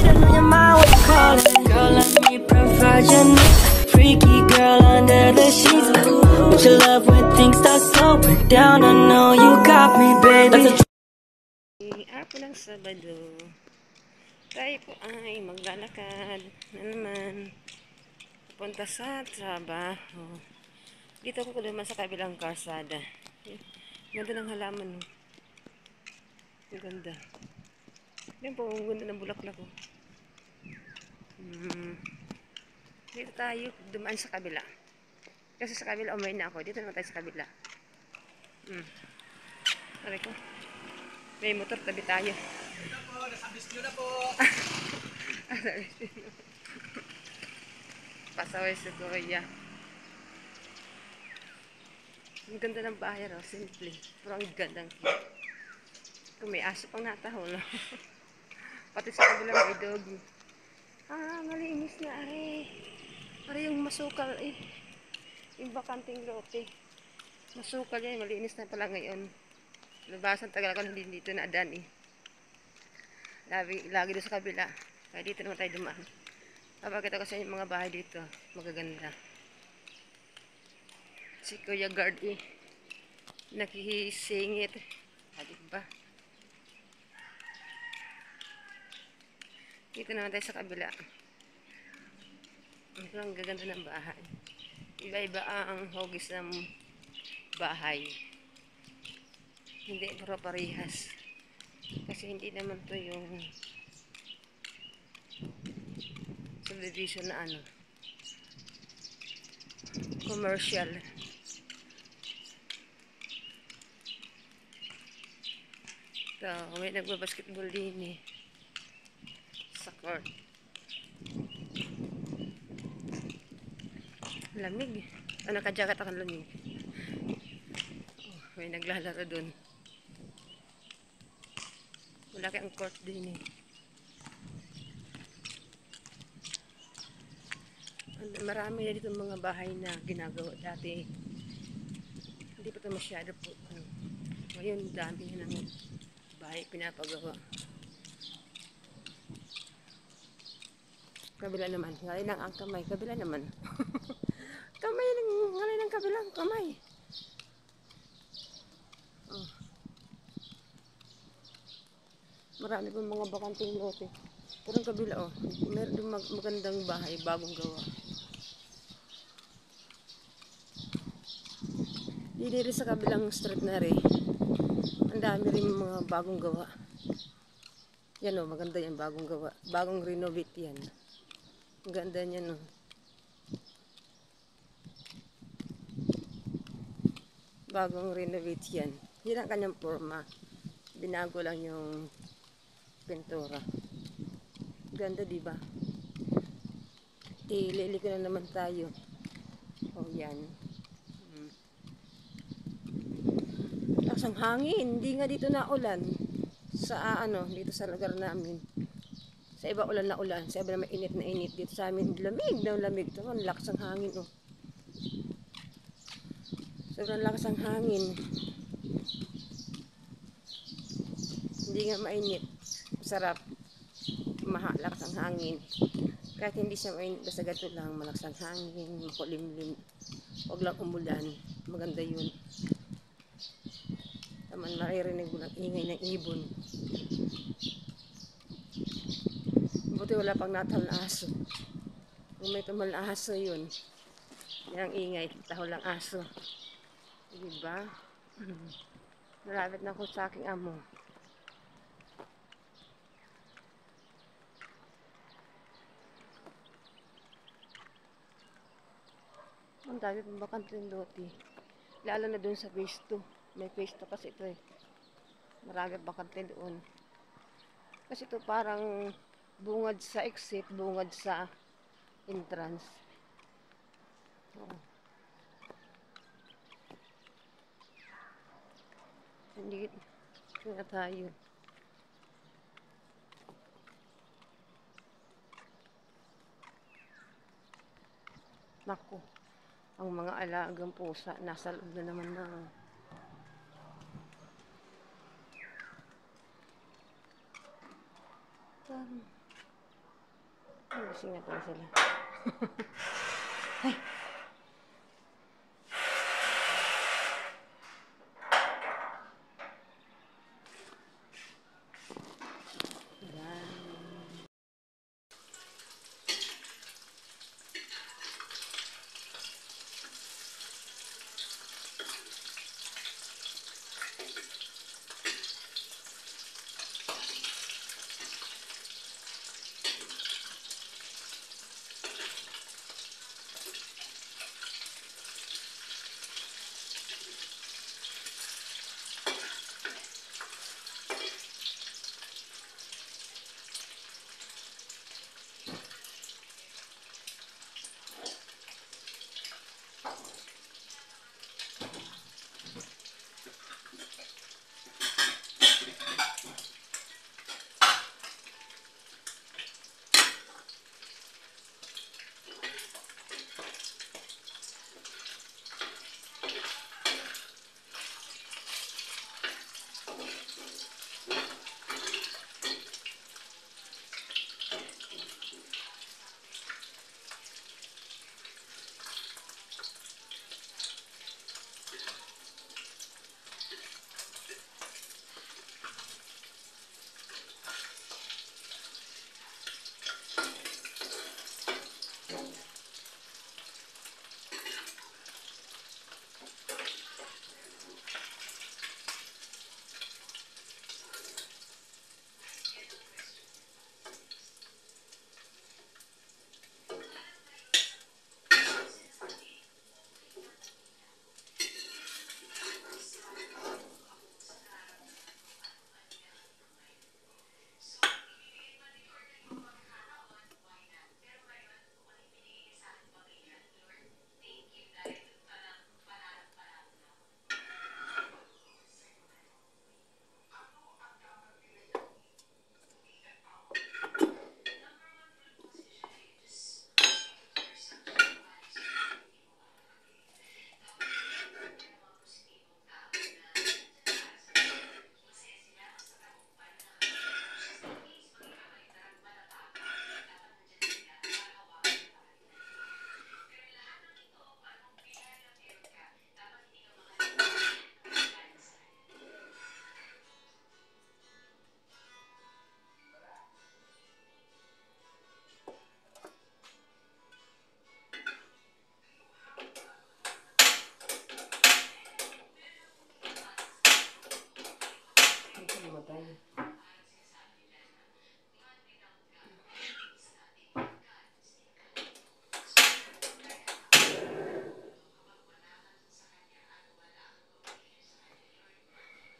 Should've known your mind was calling. Girl, let me provide your needs. Freaky girl under the sheets. But your love when things start slowing down. I know you got me, baby. Araw po ng Sabado, tayo po ay maglalakad na naman papunta sa trabaho. Dito ako naman sa kabilang karsada. Ganda ng halaman. Ang ganda. Yan po, ang ganda ng bulaklak. Dito tayo dumaan sa kabila. Kasi sa kabila umay na ako. Dito naman tayo sa kabila. Aray ko. May motor, tabi tayo. Ito po, nasa bisyo na po. Pasaway sa Korea. Ang ganda ng bahay raw, simple. Pero ang ganda ng cute. Kung may aso pang natahol. Pati sa kabila may doggy. Malinis na are. Are yung masukal eh. Yung bakanting lote. Masukal yan, malinis na pala ngayon. Labasan tagal ako hindi dito na adan eh. Lagi doon sa kabila. Kaya dito naman tayo dumaan. Papakita ko sa inyo mga bahay dito. Magaganda. Si Kuya Guard eh. Nakikisingit. Diba? Dito naman tayo sa kabila. Ang gaganda ng bahay. Iba-iba ang hogis ng bahay. Hindi pero parehas. Kasi hindi naman to yung subdivision na ano. Commercial. Ito, may nagbabasketball din eh. Sa court. Lamig. Naka-jacket ako lamig. May naglalaro dun. Malaki ang court din eh. Marami na dito mga bahay na ginagawa dati. Hindi pa ito masyado po. Ngayon, dami na ng bahay pinapagawa. Kabila naman. Ngalay lang ang kamay. Kabila naman. Kamay lang. Ngalay ng kabilang kamay. Marami pa mga bakanting lote. Pero ang kabila oh. Meron magandang bahay. Bagong gawa. Dito rin sa kabilang street na rin. Ang dami rin mga bagong gawa. Yan oh. Maganda yan. Bagong gawa. Bagong renovate yan. Ang ganda niyan oh. Bagong renovate yan. Yan ang kanyang forma. Binago lang yung pintura. Ganda diba? Lili ko na naman tayo. Oh yan. Lakas ang hangin. Hindi nga dito na ulan. Sa dito sa lugar namin. Sa iba ulan na ulan. Sa iba na mainit na init. Dito sa amin lamig na lamig. Ito ang lakas ang hangin oh. Sobrang lakas ang hangin. Hindi nga mainit. Sarap. Lakas ang hangin. Kahit hindi siya mainit, basta gato lang. Malakas ang hangin. Makulimlim. Huwag lang umulan. Maganda yun. Taman maririnig mo lang ingay ng ibon. Buti wala pang natal na aso. Kung may tumal na aso yun. Yan ang ingay. Tahol ng aso. Diba? Malapit na ako sa aking amo. Ang dami pang bakanting lote. Lalo na dun sa phase 2. May phase 2 kasi ito eh. Marami bakante doon. Kasi ito parang bungad sa exit, bungad sa entrance. Hindi na tayo. Naku, ang mga alagang pusa nasa loob na naman ng Gising na pala sila.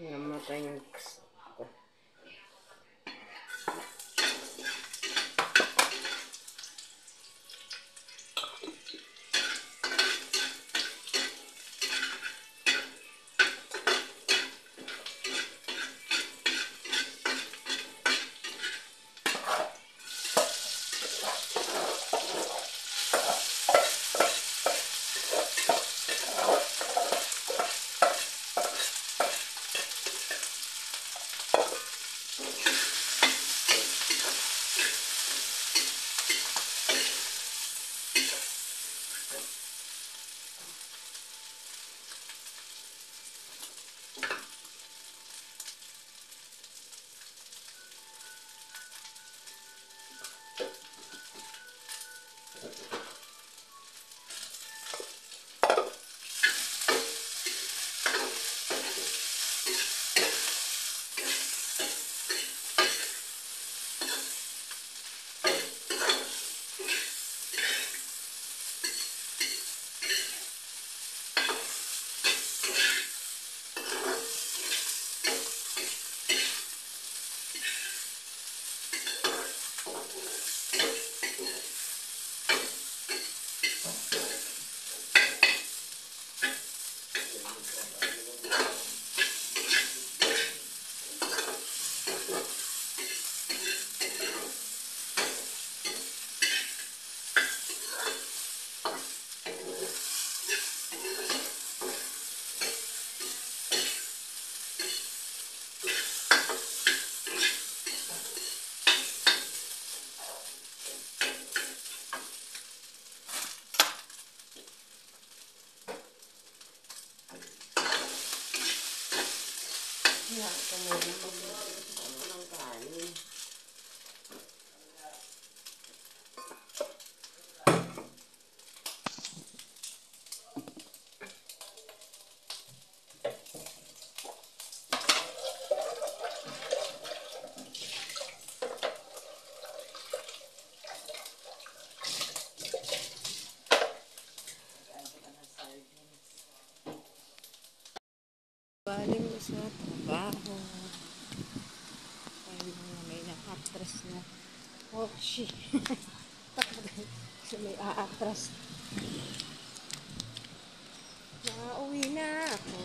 Namatay yung galing sa trabaho. Ay, mga may na-atras na. Oh, shit. Kasi may aatras. Nauwi na ako.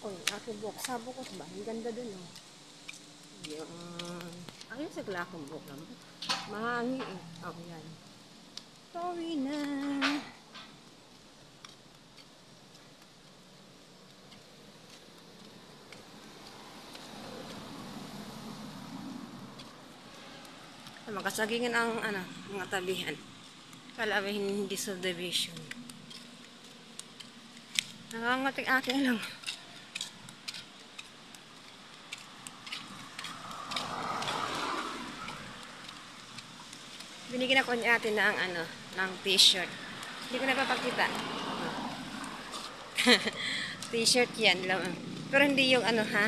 Oh, yung aking buhok. Sabok ko ba? Ang ganda dun, oh. Yan. Ayun sa glakong buhok naman. Mahangi, eh. Oh, yan. Pauwi na. Makasagingan ang mga tabihan. Kala ba hindi subdivision. Nakangating akin lang. Binigyan ako ni ate ng ng t-shirt. Hindi ko napapakita. T-shirt yan lang. Pero hindi yung ha.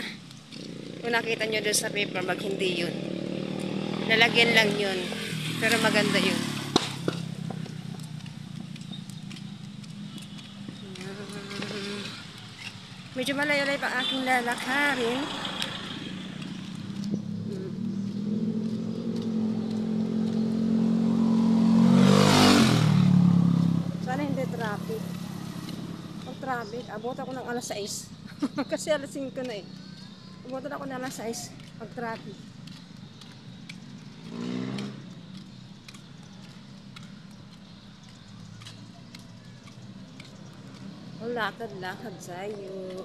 Kung nakita nyo doon sa paper bag, hindi yun. Lalagyan lang yun. Pero maganda yun. Medyo malayo-layo pa aking lalakarin. Sana hindi traffic. Pag traffic, abot ako ng alas 6. Kasi alas 5 na eh. Abot ako ng alas 6 pag traffic. Lakad-lakad sa'yo.